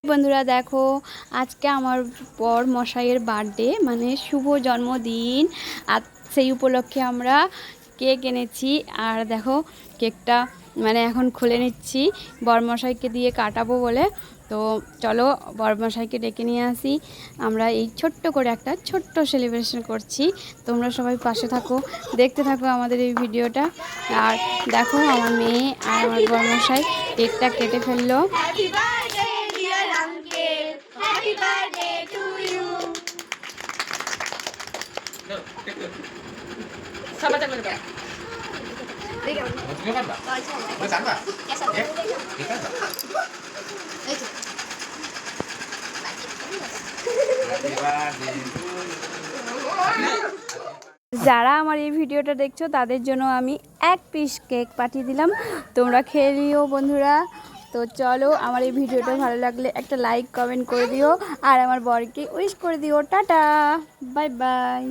বন্ধুরা দেখো, আজকে আমার বর মশাইয়ের বার্থডে, মানে শুভ জন্মদিন। আর সেই উপলক্ষে আমরা কেক এনেছি। আর দেখো, কেকটা মানে এখন খুলে নিচ্ছি, বরমশাইকে দিয়ে কাটাবো বলে। তো চলো বরমশাইকে ডেকে নিয়ে আসি। আমরা এই ছোট্ট করে একটা ছোট্ট সেলিব্রেশন করছি। তোমরা সবাই পাশে থাকো, দেখতে থাকো আমাদের এই ভিডিওটা। আর দেখো, আমার মেয়ে আর আমার বরমশাই কেকটা কেটে ফেললো। Happy birthday to you. Sama sama juga. Mau juga kan, Mbak? Mau kan, Mbak? Ya, kita, Mbak. Happy birthday to you. যারা আমার এই ভিডিওটা দেখছো তাদের জন্য আমি এক পিস কেক পাঠিয়ে দিলাম, তোমরা খেয়ে নিও বন্ধুরা। তো চলো, আমার এই ভিডিওটা ভালো লাগলে একটা লাইক কমেন্ট করে দিও, আর আমার বরকে উইশ করে দিও। Tata, bye bye.